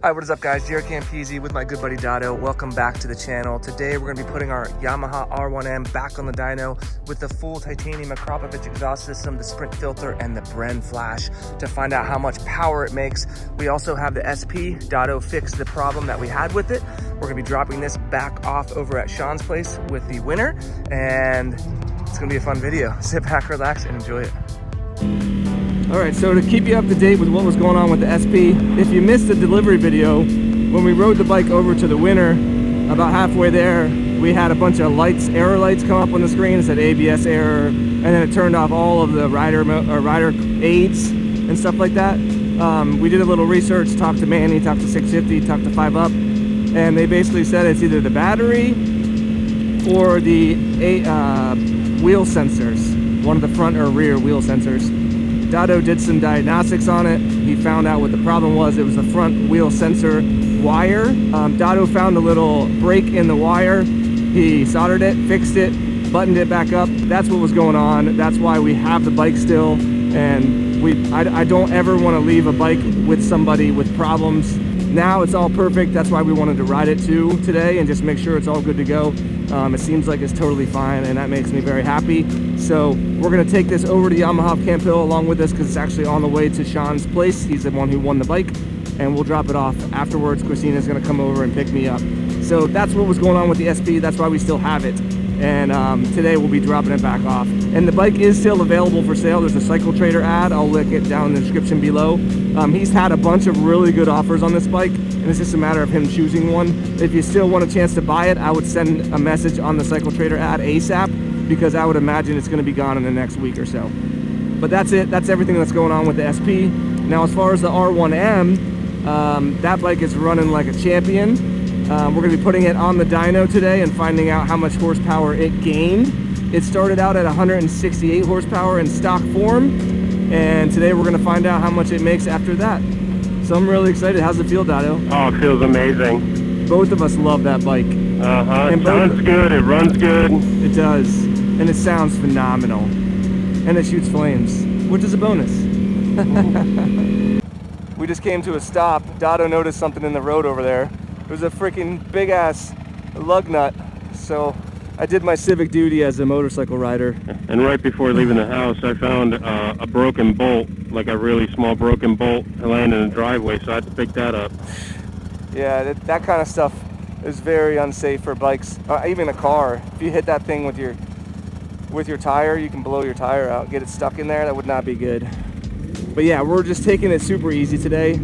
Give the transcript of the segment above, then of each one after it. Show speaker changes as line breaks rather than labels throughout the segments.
Hi, what is up guys? JaretCampisi with my good buddy Dyno. Welcome back to the channel. Today we're going to be putting our Yamaha R1M back on the dyno with the full titanium Campisi exhaust system, the sprint filter, and the Bren flash to find out how much power it makes. We also have the SP. Dyno fixed the problem that we had with it. We're going to be dropping this back off over at Sean's place with the winner, and it's going to be a fun video. Sit back, relax, and enjoy it. All right, so to keep you up to date with what was going on with the SP, if you missed the delivery video, when we rode the bike over to the winner, about halfway there, we had a bunch of lights, error lights come up on the screen. It said ABS error, and then it turned off all of the rider aids and stuff like that. We did a little research, talked to Manny, talked to 650, talked to 5UP, and they basically said it's either the battery or the wheel sensors, one of the front or rear wheel sensors. Dyno did some diagnostics on it. He found out what the problem was. It was the front wheel sensor wire. Dyno found a little break in the wire. He soldered it, fixed it, buttoned it back up. That's what was going on. That's why we have the bike still. And I don't ever want to leave a bike with somebody with problems. Now it's all perfect. That's why we wanted to ride it too today and just make sure it's all good to go. It seems like it's totally fine, and that makes me very happy. So we're going to take this over to Yamaha Camp Hill along with us because it's actually on the way to Sean's place. He's the one who won the bike, and we'll drop it off afterwards. Christina's going to come over and pick me up. So that's what was going on with the SP. That's why we still have it. And today we'll be dropping it back off. And the bike is still available for sale. There's a Cycle Trader ad. I'll link it down in the description below. He's had a bunch of really good offers on this bike, and it's just a matter of him choosing one. If you still want a chance to buy it, I would send a message on the Cycle Trader ad ASAP, because I would imagine it's going to be gone in the next week or so. But that's it. That's everything that's going on with the SP. Now, as far as the R1M, that bike is running like a champion. We're going to be putting it on the dyno today and finding out how much horsepower it gained. It started out at 168 horsepower in stock form, and today we're going to find out how much it makes after that. So I'm really excited. How's it feel, Dyno?
Oh, it feels amazing.
Both of us love that bike.
It sounds good, it runs good.
It does, and it sounds phenomenal. And it shoots flames, which is a bonus. We just came to a stop. Dyno noticed something in the road over there. It was a freaking big ass lug nut. So I did my civic duty as a motorcycle rider.
And right before leaving the house, I found a broken bolt, like a really small broken bolt, laying in the driveway, so I had to pick that up.
Yeah, that kind of stuff is very unsafe for bikes, even a car. If you hit that thing with your tire, you can blow your tire out, get it stuck in there. That would not be good. But yeah, we're just taking it super easy today.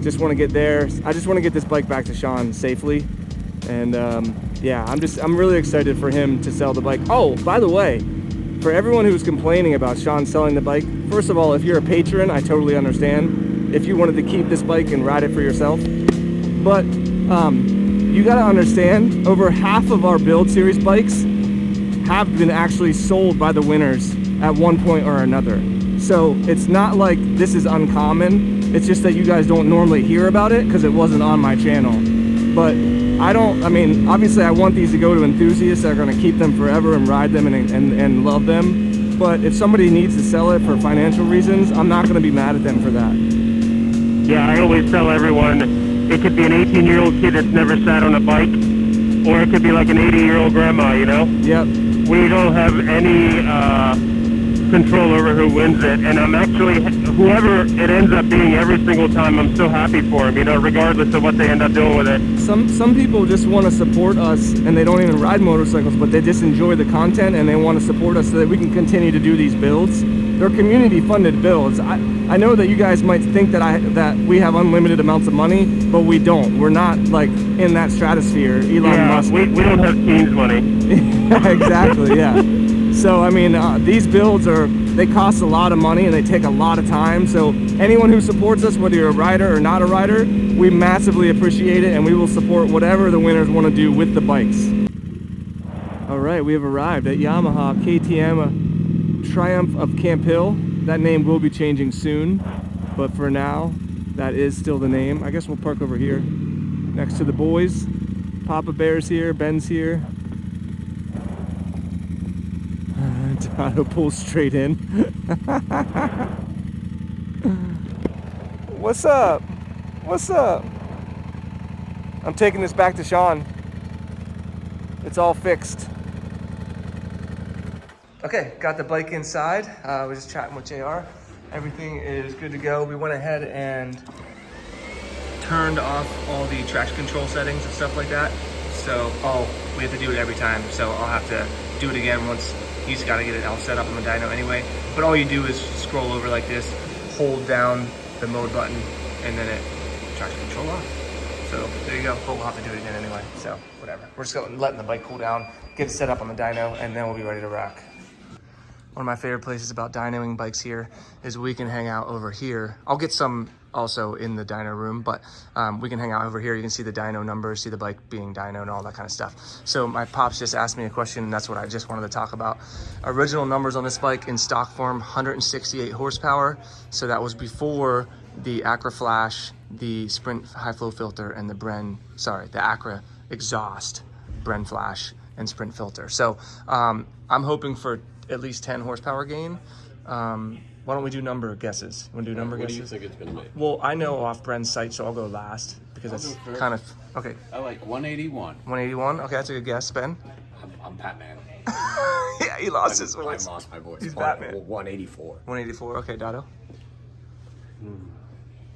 Just want to get there. I just want to get this bike back to Sean safely, and yeah, I'm really excited for him to sell the bike. Oh, by the way, for everyone who's complaining about Sean selling the bike, first of all, if you're a patron, I totally understand if you wanted to keep this bike and ride it for yourself. But you got to understand, over half of our build series bikes have been actually sold by the winners at one point or another. So it's not like this is uncommon. It's just that you guys don't normally hear about it because it wasn't on my channel. But I mean, obviously I want these to go to enthusiasts that are going to keep them forever and ride them and love them. But if somebody needs to sell it for financial reasons, I'm not going to be mad at them for that.
Yeah, I always tell everyone, it could be an 18-year-old kid that's never sat on a bike, or it could be like an 80-year-old grandma, you know?
Yep.
We don't have any control over who wins it, and I'm actually, whoever it ends up being every single time, I'm so happy for them, you know, regardless of what they end up doing with it.
Some people just want to support us, and they don't even ride motorcycles, but they just enjoy the content and they want to support us so that we can continue to do these builds. They're community funded builds. I know that you guys might think that we have unlimited amounts of money, but we don't. We're not like in that stratosphere. Elon Musk.
We don't have teens money.
Exactly, yeah. So I mean, these builds they cost a lot of money and they take a lot of time. So anyone who supports us, whether you're a rider or not a rider, we massively appreciate it, and we will support whatever the winners want to do with the bikes. All right, we have arrived at Yamaha KTM Triumph of Camp Hill. That name will be changing soon, but for now, that is still the name. I guess we'll park over here next to the boys. Papa Bear's here, Ben's here. Dyno pulls straight in. What's up? What's up? I'm taking this back to Sean. It's all fixed. Okay, got the bike inside. We're just chatting with JR. Everything is good to go. We went ahead and turned off all the traction control settings and stuff like that. So, we have to do it every time. So I'll have to do it again once he's got to get it all set up on the dyno anyway. But all you do is scroll over like this, hold down the mode button, and then it traction control off. So there you go. But we'll have to do it again anyway. So whatever. We're just letting the bike cool down, get it set up on the dyno, and then we'll be ready to rock. One of my favorite places about dynoing bikes here is we can hang out over here. I'll get some also in the dyno room, but we can hang out over here. You can see the dyno numbers, see the bike being dyno and all that kind of stuff. So my pops just asked me a question, and that's what I just wanted to talk about. Original numbers on this bike in stock form, 168 horsepower. So that was before the Acra Flash, the Sprint high flow filter, and the Acra exhaust, Bren Flash, and Sprint filter. So I'm hoping for at least 10 horsepower gain. Why don't we do number guesses? Want to do number guesses?
What do you think it's going to be?
Well, I know off Bren's site, so I'll go last because it's kind of okay.
I like 181.
181. Okay, that's a good guess, Ben.
I'm Batman.
Yeah, he lost his voice.
I lost my voice.
He's Batman.
Well, 184.
184. Okay, Dado.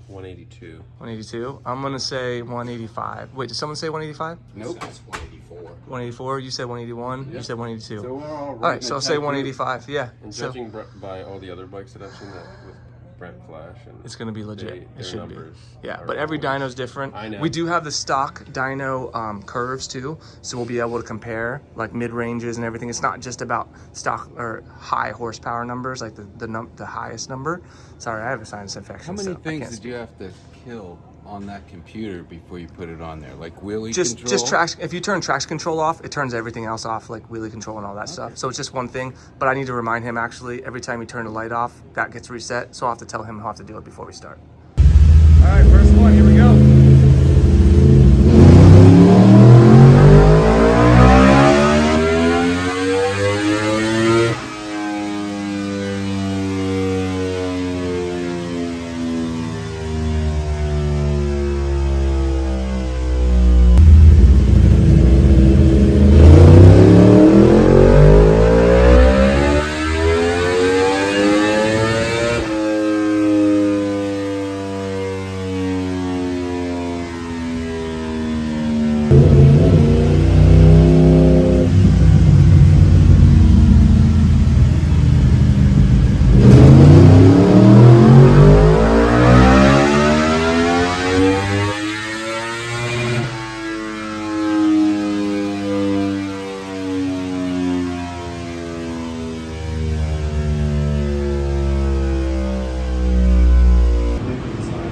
182.
182. I'm gonna say 185. Wait, did someone say 185?
Nope. That's 184.
184. You said 181.
Yeah.
You said 182.
So we're all
right, so I'll say 185. Yeah.
And
So
judging by all the other bikes that I've seen that with Brent Flash, and
it's gonna be legit. It
their
should be.
numbers
Yeah,
are
but every
always-
dyno's different.
I know.
We do have the stock dyno curves too, so we'll be able to compare like mid ranges and everything. It's not just about stock or high horsepower numbers, like the highest number. Sorry, I have a sinus infection.
How many
so I
things
can't
did
speak.
you have to kill on that computer before you put it on there? Like wheelie
Just
control?
traction. If you turn traction control off, it turns everything else off, like wheelie control and all that stuff. So it's just one thing. But I need to remind him actually every time you turn the light off, that gets reset. So I'll have to tell him how to do it before we start. All right, first one. Here we go.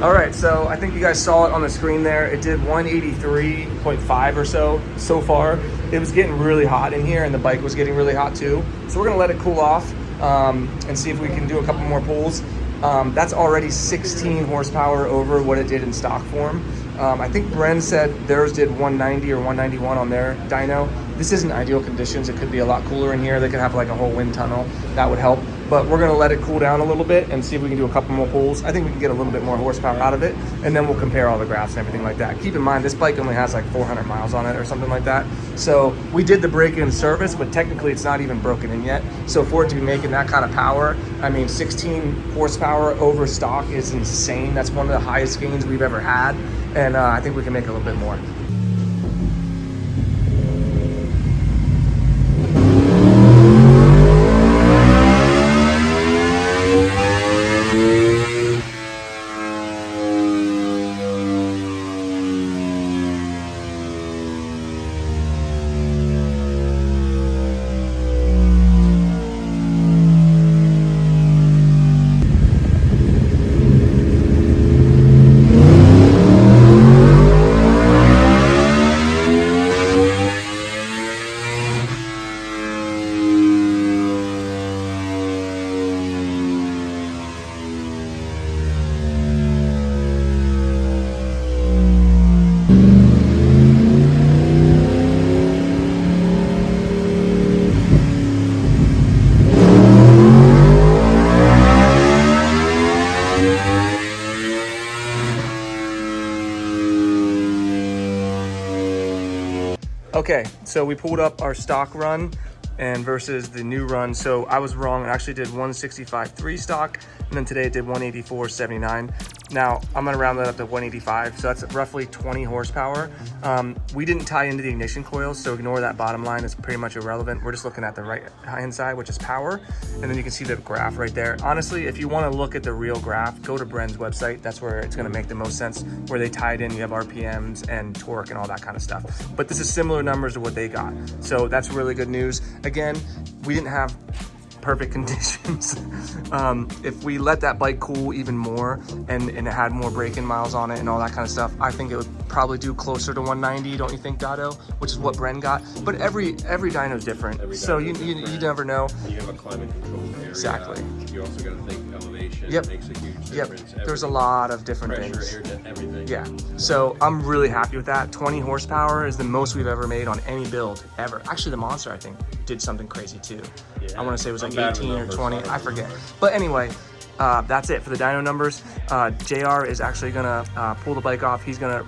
All right, so I think you guys saw it on the screen there. It did 183.5 or so far. It was getting really hot in here, and the bike was getting really hot too. So we're gonna let it cool off and see if we can do a couple more pulls. That's already 16 horsepower over what it did in stock form. I think Bren said theirs did 190 or 191 on their dyno. This isn't ideal conditions. It could be a lot cooler in here. They could have like a whole wind tunnel. That would help. But we're gonna let it cool down a little bit and see if we can do a couple more pulls. I think we can get a little bit more horsepower out of it, and then we'll compare all the graphs and everything like that. Keep in mind, this bike only has like 400 miles on it or something like that. So we did the break-in service, but technically it's not even broken in yet. So for it to be making that kind of power, I mean, 16 horsepower over stock is insane. That's one of the highest gains we've ever had. And I think we can make a little bit more. Okay, so we pulled up our stock run and versus the new run. So I was wrong. It actually did 165.3 stock, and then today it did 184.79. Now I'm gonna round that up to 185, so that's roughly 20 horsepower. We didn't tie into the ignition coils, so ignore that bottom line. It's pretty much irrelevant. We're just looking at the right hand side, which is power, and then you can see the graph right there. Honestly, if you want to look at the real graph, go to Bren's website. That's where it's gonna make the most sense, where they tied in, you have RPMs and torque and all that kind of stuff. But this is similar numbers to what they got, so that's really good news. Again, we didn't have perfect conditions. If we let that bike cool even more and it had more braking miles on it and all that kind of stuff, I think it would probably do closer to 190, don't you think, Dado? Which is what Bren got. But every dyno is different, so you never know.
You have a climate controlled area.
Exactly.
You also got to think elevation.
Yep.
Makes a huge
Yep.
difference.
There's a lot of different
Pressure,
things.
air, everything.
Yeah, so I'm really happy with that. 20 horsepower is the most we've ever made on any build ever. Actually, the Monster, I think, did something crazy too.
Yeah.
I want to say it was like
I'm bad with
18 or
numbers,
20,
so
I forget. But anyway, that's it for the dyno numbers. JR is actually gonna pull the bike off. He's gonna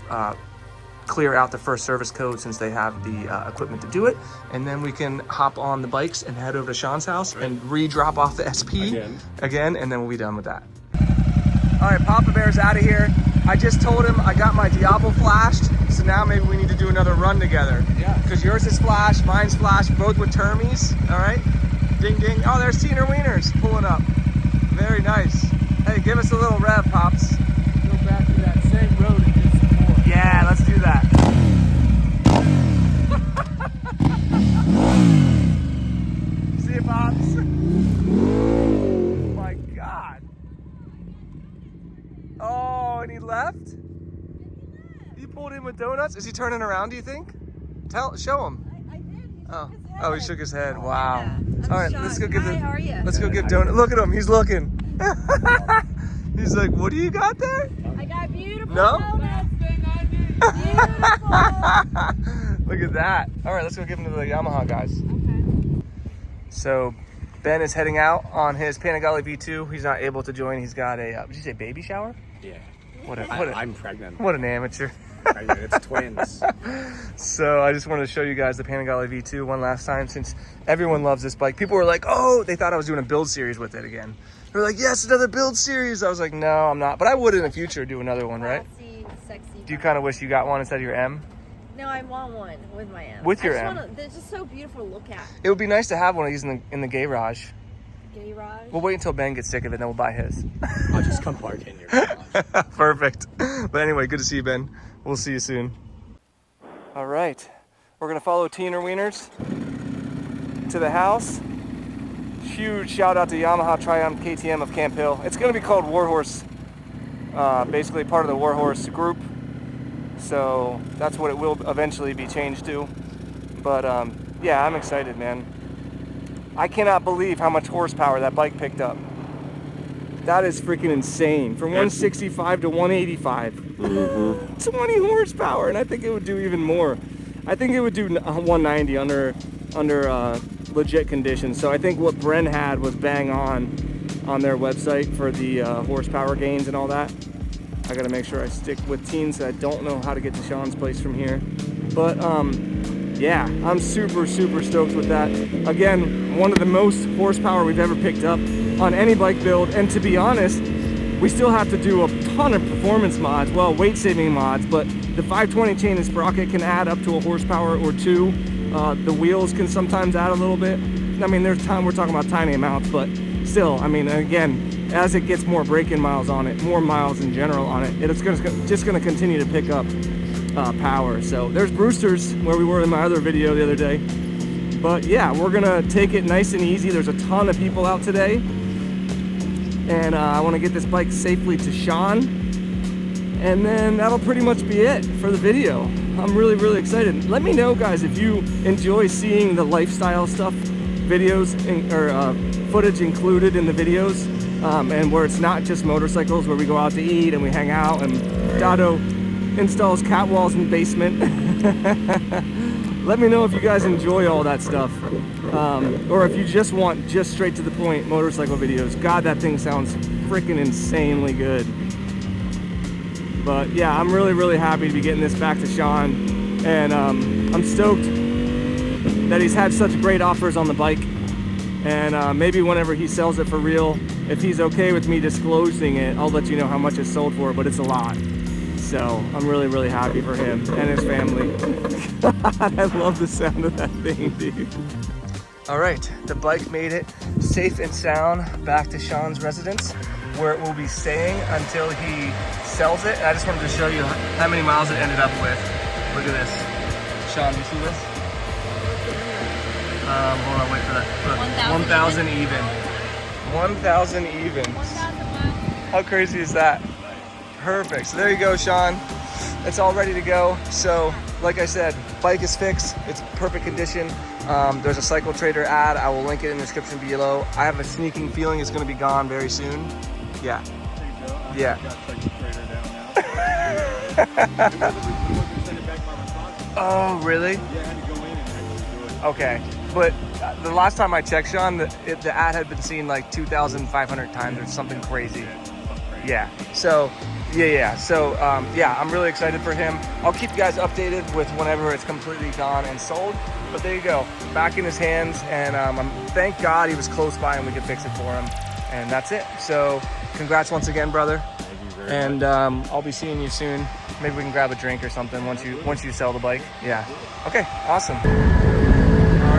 clear out the first service code since they have the equipment to do it, and then we can hop on the bikes and head over to Sean's house and re-drop off the SP again, and then we'll be done with that. All right, Papa Bear's out of here. I just told him I got my Diablo flashed, so now maybe we need to do another run together. Yeah. Because yours is flashed, mine's flashed, both with Termies. All right. Ding ding. Oh, there's Teener Wieners pulling up. Very nice. Hey, give us a little rev, Pops.
Go back to that same road and get some more.
Yeah, let's do that. See you, Pops. Oh my God. Oh, and he left? You pulled in with donuts? Is he turning around, do you think? Show him.
I did. He
Oh.
shook his head.
Oh, he shook his head. Wow.
Yeah, I'm
All right,
shocked.
let's go give
Hi, how are you?
Let's go give donut. Look at him. He's looking. He's like, what do you got there?
I got beautiful
No?
donuts. Beautiful.
Look at that. All right, let's go give him to the Yamaha guys.
Okay.
So Ben is heading out on his Panigale V2. He's not able to join. He's got a, did you say baby shower?
Yeah.
I'm
pregnant.
What an amateur.
It's twins.
So I just wanted to show you guys the Panigale V2 one last time, since everyone loves this bike. People were like, oh, they thought I was doing a build series with it again. They were like, yes, another build series. I was like, no, I'm not. But I would in the future do another one, right?
Classy, sexy.
Do you kind of wish you got one instead of your M?
No, I want one with my M.
With your
I just
M?
wanna- they're just so beautiful to look at.
It would be nice to have one of these in the garage.
Garage.
We'll wait until Ben gets sick of it, then we'll buy his.
I'll just come park in your garage.
Perfect. But anyway, good to see you, Ben. We'll see you soon. All right, we're gonna follow Teener Wieners to the house. Huge shout out to Yamaha Triumph KTM of Camp Hill. It's gonna be called Warhorse, basically part of the Warhorse group. So that's what it will eventually be changed to. But yeah, I'm excited, man. I cannot believe how much horsepower that bike picked up. That is freaking insane. From 165 to 185. 20 horsepower, and I think it would do even more. I think it would do 190 under legit conditions. So I think what Bren had was bang on their website for the horsepower gains and all that. I gotta make sure I stick with teens. I don't know how to get to Sean's place from here. But yeah, I'm super stoked with that. Again, one of the most horsepower we've ever picked up on any bike build, and to be honest, we still have to do a ton of performance mods, well, weight saving mods, but the 520 chain and sprocket can add up to a horsepower or two. The wheels can sometimes add a little bit. I mean, there's time, we're talking about tiny amounts, but still, I mean, again, as it gets more braking miles on it, more miles in general on it, it's just gonna continue to pick up power. So there's Brewster's, where we were in my other video the other day. But yeah, we're gonna take it nice and easy. There's a ton of people out today, and I want to get this bike safely to Sean, and then that'll pretty much be it for the video. I'm really excited. Let me know, guys, if you enjoy seeing the lifestyle stuff videos or footage included in the videos, and where it's not just motorcycles, where we go out to eat and we hang out and Dado installs cat walls in the basement. Let me know if you guys enjoy all that stuff, or if you just want just straight to the point motorcycle videos. God, that thing sounds freaking insanely good. But yeah, I'm really happy to be getting this back to Sean, and I'm stoked that he's had such great offers on the bike. And maybe whenever he sells it for real, if he's okay with me disclosing it, I'll let you know how much it's sold for, but it's a lot. So I'm really, really happy for him and his family. God, I love the sound of that thing, dude. All right, the bike made it safe and sound back to Sean's residence, where it will be staying until he sells it. And I just wanted to show you how many miles it ended up with. Look at this. Sean, do you see this? Hold on, wait for that. 1,000 even. 1,000 even.
1,000 miles.
How crazy is that? Perfect. So there you go, Sean. It's all ready to go. So, like I said, bike is fixed. It's perfect condition. There's a Cycle Trader ad. I will link it in the description below. I have a sneaking feeling it's going to be gone very soon. Yeah. Yeah. Oh, really? Okay. But the last time I checked, Sean, the ad had been seen like 2,500 times or something crazy. Yeah. So, yeah. So, yeah, I'm really excited for him. I'll keep you guys updated with whenever it's completely gone and sold. But there you go, back in his hands. And thank God he was close by and we could fix it for him. And that's it. So, congrats once again, brother.
Thank you very
And
much.
I'll be seeing you soon. Maybe we can grab a drink or something once you sell the bike. Yeah. Okay. Awesome. All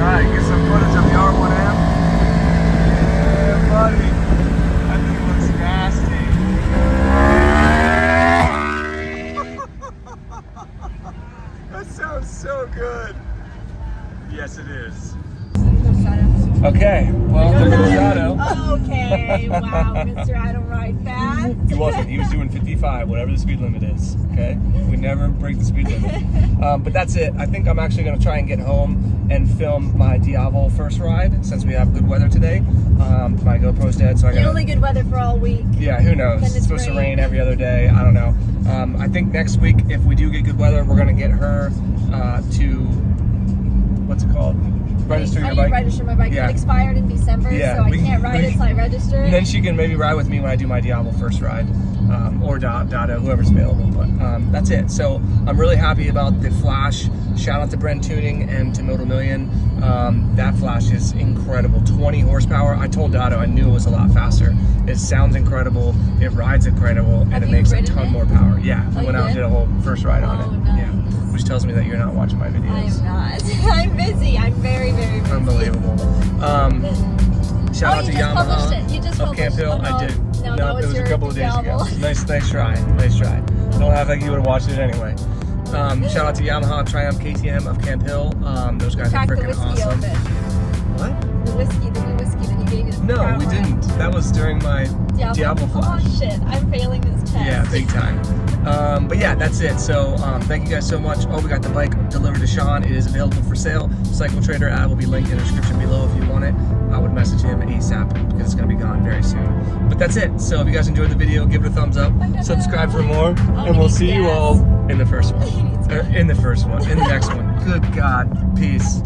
right. Get some footage of the R1M. Yeah, buddy. That thing looks nasty. That sounds so good. Yes, it is. Okay. Well, there goes Shadow.
Okay, wow, Mr. I don't ride fast.
He wasn't. He was doing 55, whatever the speed limit is. Okay, we never break the speed limit. But that's it. I think I'm actually going to try and get home and film my Diavol first ride since we have good weather today. My GoPro's dead, so I got.
The only good weather for all week.
Yeah, who knows?
Then
It's
it's
supposed to
rain.
rain every other day. I don't know. I think next week, if we do get good weather, we're going to get her to what's it called? Register
I
your
need to
bike.
register my bike.
Yeah.
It expired in December,
Yeah,
so I
we-
can't ride it until I register.
And then she can maybe ride with me when I do my Diablo first ride, or Dado, whoever's available. But that's it. So I'm really happy about the Flash. Shout out to Bren Tuning and to Moto Million. That Flash is incredible. 20 horsepower. I told Dado I knew it was a lot faster. It sounds incredible. It rides incredible, and
Have
it
you
makes a
ridden
ton
it?
more power. Yeah,
Oh,
I
you
went out and
did?
did a whole first ride on
Oh,
it.
nice.
Yeah, which tells me that you're not watching my videos.
I am not. I'm busy. I'm very, very busy.
Unbelievable. Shout out to
you just
Yamaha
published it. You just
of
published
Camp Hill.
it. Oh, no.
I did.
No, that was
it was
your
a couple of days ago.
Diablo.
Nice try. Nice try. Don't have like you would have watched it anyway. Shout out to Yamaha Triumph KTM of Camp Hill. Those guys
Crack
are
the
freaking
whiskey
awesome.
open.
What?
The new whiskey that you gave me. The
No,
brown
we
one.
didn't. That was during my Diablo Flash.
Oh shit! I'm failing this test.
Yeah, big time. But yeah, that's it. So thank you guys so much. Oh, we got the bike delivered to Sean. It is available for sale. Cycle Trader ad will be linked in the description below if you want it. I would message him ASAP because it's going to be gone very soon. But that's it. So if you guys enjoyed the video, give it a thumbs up, subscribe for more, and we'll see you all in the first one. In the next one. Good God. Peace.